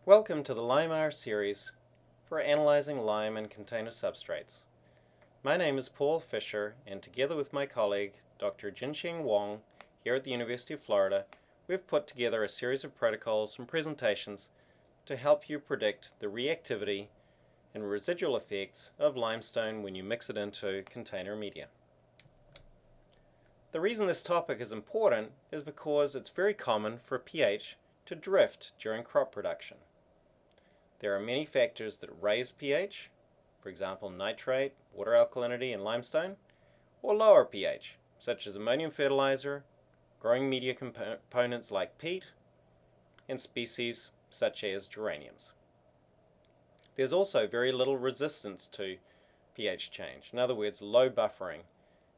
Welcome to the LimeR series for analyzing lime and container substrates. My name is Paul Fisher, and together with my colleague Dr. Jinsheng Huang here at the University of Florida, we've put together a series of protocols and presentations to help you predict the reactivity and residual effects of limestone when you mix it into container media. The reason this topic is important is because it's very common for pH to drift during crop production. There are many factors that raise pH, for example nitrate, water alkalinity, and limestone, or lower pH, such as ammonium fertilizer, growing media components like peat, and species such as geraniums. There's also very little resistance to pH change, in other words, low buffering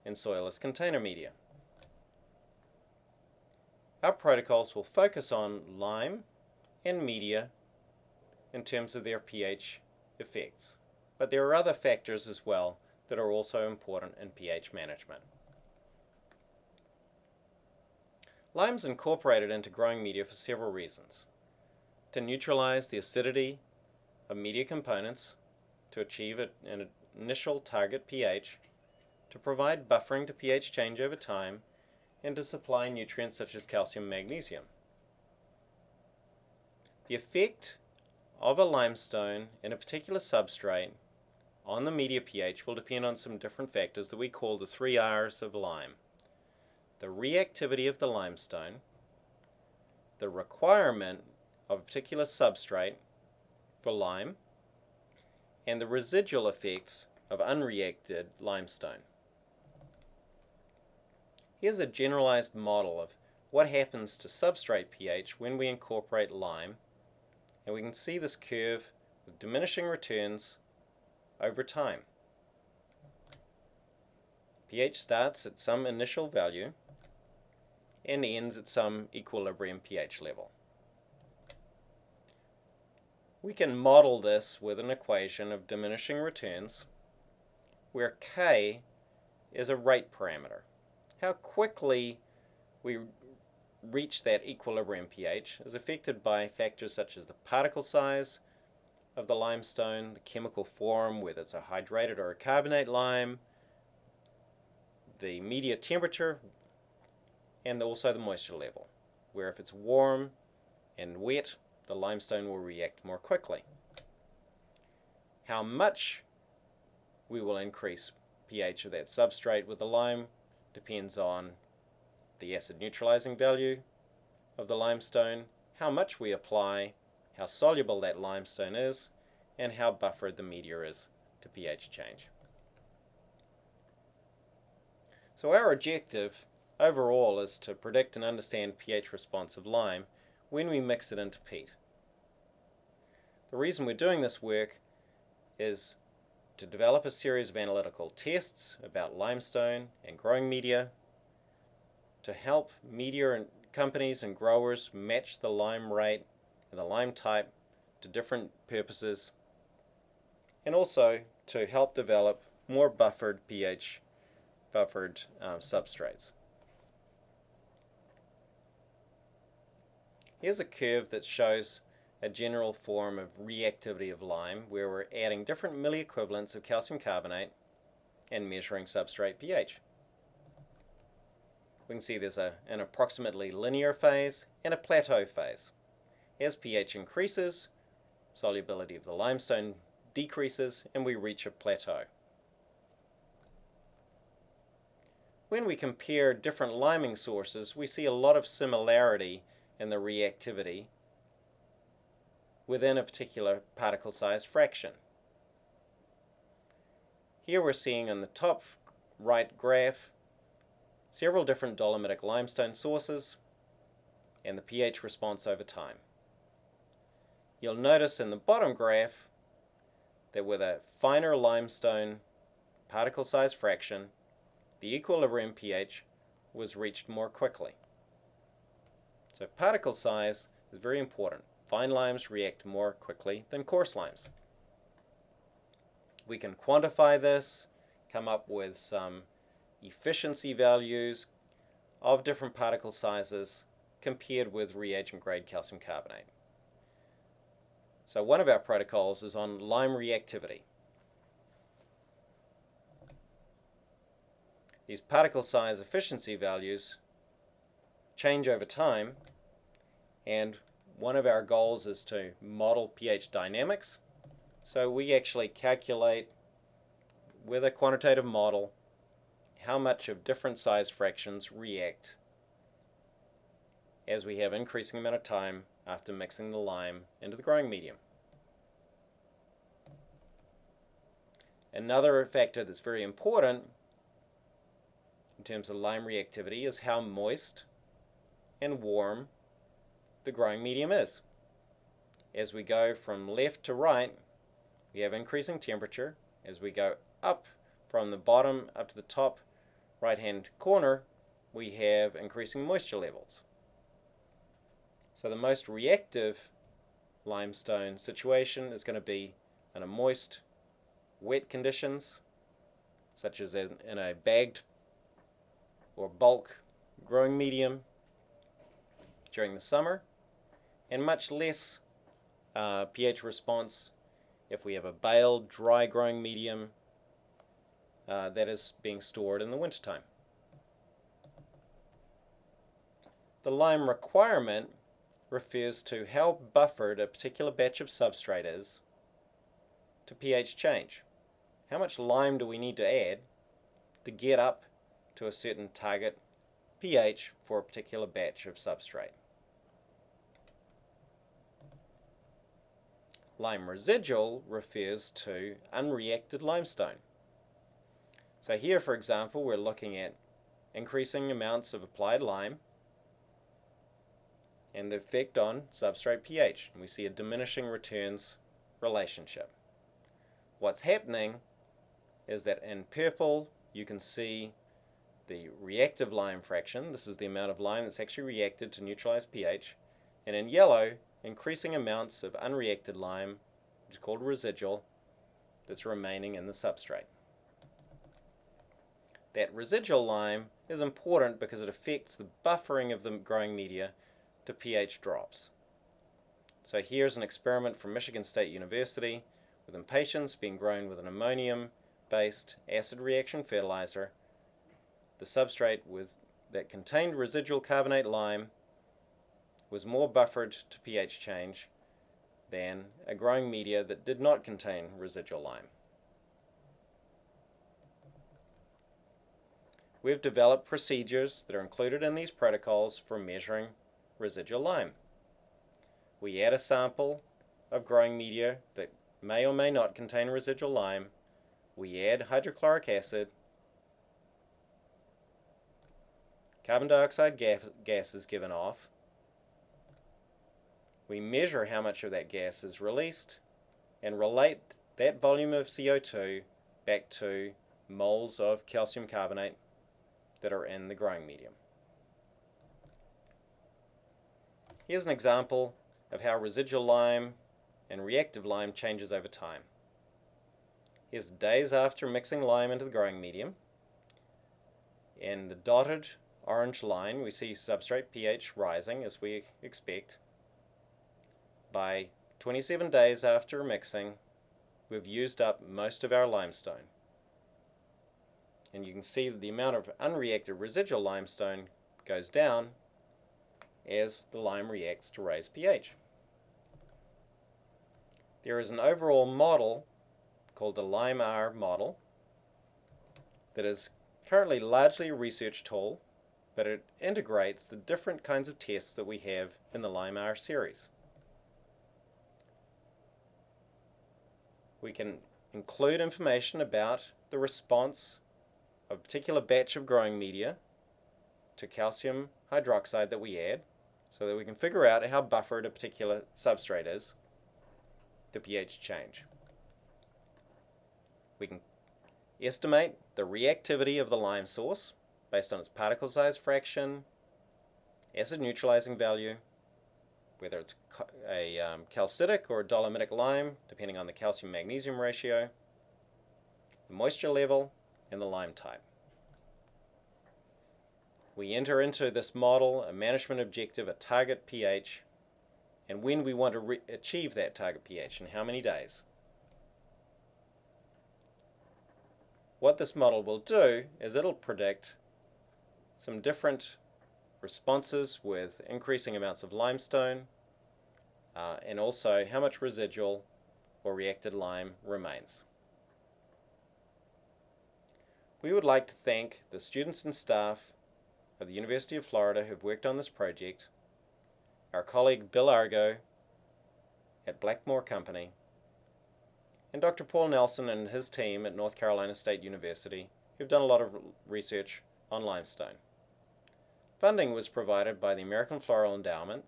in soilless container media. Our protocols will focus on lime and media in terms of their pH effects, but there are other factors as well that are also important in pH management. Lime's incorporated into growing media for several reasons: to neutralize the acidity of media components, to achieve an initial target pH, to provide buffering to pH change over time, and to supply nutrients such as calcium and magnesium. The effect of a limestone in a particular substrate on the media pH will depend on some different factors that we call the 3 R's of lime: the reactivity of the limestone, the requirement of a particular substrate for lime, and the residual effects of unreacted limestone. Here's a generalized model of what happens to substrate pH when we incorporate lime, and we can see this curve with diminishing returns over time. pH starts at some initial value and ends at some equilibrium pH level. We can model this with an equation of diminishing returns where K is a rate parameter. How quickly we reach that equilibrium pH is affected by factors such as the particle size of the limestone, the chemical form, whether it's a hydrated or a carbonate lime, the media temperature, and also the moisture level, where if it's warm and wet, the limestone will react more quickly. How much we will increase pH of that substrate with the lime depends on the acid neutralizing value of the limestone, how much we apply, how soluble that limestone is, and how buffered the media is to pH change. So our objective overall is to predict and understand pH response of lime when we mix it into peat. The reason we're doing this work is to develop a series of analytical tests about limestone and growing media, to help media and companies and growers match the lime rate and the lime type to different purposes, and also to help develop more buffered pH substrates. Here's a curve that shows a general form of reactivity of lime where we're adding different milliequivalents of calcium carbonate and measuring substrate pH. We can see there's an approximately linear phase and a plateau phase. As pH increases, solubility of the limestone decreases and we reach a plateau. When we compare different liming sources, we see a lot of similarity in the reactivity within a particular particle size fraction. Here we're seeing on the top right graph several different dolomitic limestone sources and the pH response over time. You'll notice in the bottom graph that with a finer limestone particle size fraction, the equilibrium pH was reached more quickly. So particle size is very important. Fine limes react more quickly than coarse limes. We can quantify this, come up with some efficiency values of different particle sizes compared with reagent grade calcium carbonate. So one of our protocols is on lime reactivity. These particle size efficiency values change over time, and one of our goals is to model pH dynamics. So we actually calculate with a quantitative model how much of different size fractions react as we have increasing amount of time after mixing the lime into the growing medium. Another factor that's very important in terms of lime reactivity is how moist and warm the growing medium is. As we go from left to right, we have increasing temperature. As we go up from the bottom up to the top right hand corner, we have increasing moisture levels. So the most reactive limestone situation is going to be in a moist, wet conditions, such as in a bagged or bulk growing medium during the summer, and much less pH response if we have a baled, dry growing medium that is being stored in the wintertime. The lime requirement refers to how buffered a particular batch of substrate is to pH change. How much lime do we need to add to get up to a certain target pH for a particular batch of substrate? Lime residual refers to unreacted limestone. So here, for example, we're looking at increasing amounts of applied lime and the effect on substrate pH. And we see a diminishing returns relationship. What's happening is that in purple you can see the reactive lime fraction. This is the amount of lime that's actually reacted to neutralize pH. And in yellow, increasing amounts of unreacted lime, which is called residual, that's remaining in the substrate. That residual lime is important because it affects the buffering of the growing media to pH drops. So here's an experiment from Michigan State University with impatiens being grown with an ammonium-based acid reaction fertilizer. The substrate that contained residual carbonate lime was more buffered to pH change than a growing media that did not contain residual lime. We've developed procedures that are included in these protocols for measuring residual lime. We add a sample of growing media that may or may not contain residual lime. We add hydrochloric acid. Carbon dioxide gas is given off. We measure how much of that gas is released and relate that volume of CO2 back to moles of calcium carbonate that are in the growing medium. Here's an example of how residual lime and reactive lime changes over time. Here's days after mixing lime into the growing medium. In the dotted orange line, we see substrate pH rising as we expect. By 27 days after mixing, we've used up most of our limestone. And you can see that the amount of unreacted residual limestone goes down as the lime reacts to raise pH. There is an overall model called the LimeR model that is currently largely a research tool, but it integrates the different kinds of tests that we have in the LimeR series. We can include information about the response of a particular batch of growing media to calcium hydroxide that we add, so that we can figure out how buffered a particular substrate is to pH change. We can estimate the reactivity of the lime source based on its particle size fraction, acid neutralizing value, whether it's a calcitic or a dolomitic lime, depending on the calcium-magnesium ratio, the moisture level, and the lime type. We enter into this model a management objective, a target pH, and when we want to achieve that target pH in how many days. What this model will do is it'll predict some different responses with increasing amounts of limestone and also how much residual or reacted lime remains. We would like to thank the students and staff of the University of Florida who've worked on this project, our colleague Bill Argo at Blackmore Company, and Dr. Paul Nelson and his team at North Carolina State University who've done a lot of research on limestone. Funding was provided by the American Floral Endowment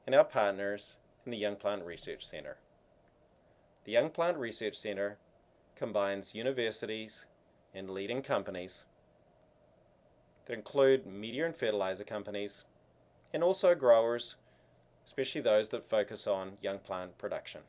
and our partners in the Young Plant Research Center. The Young Plant Research Center combines universities and leading companies that include media and fertilizer companies and also growers, especially those that focus on young plant production.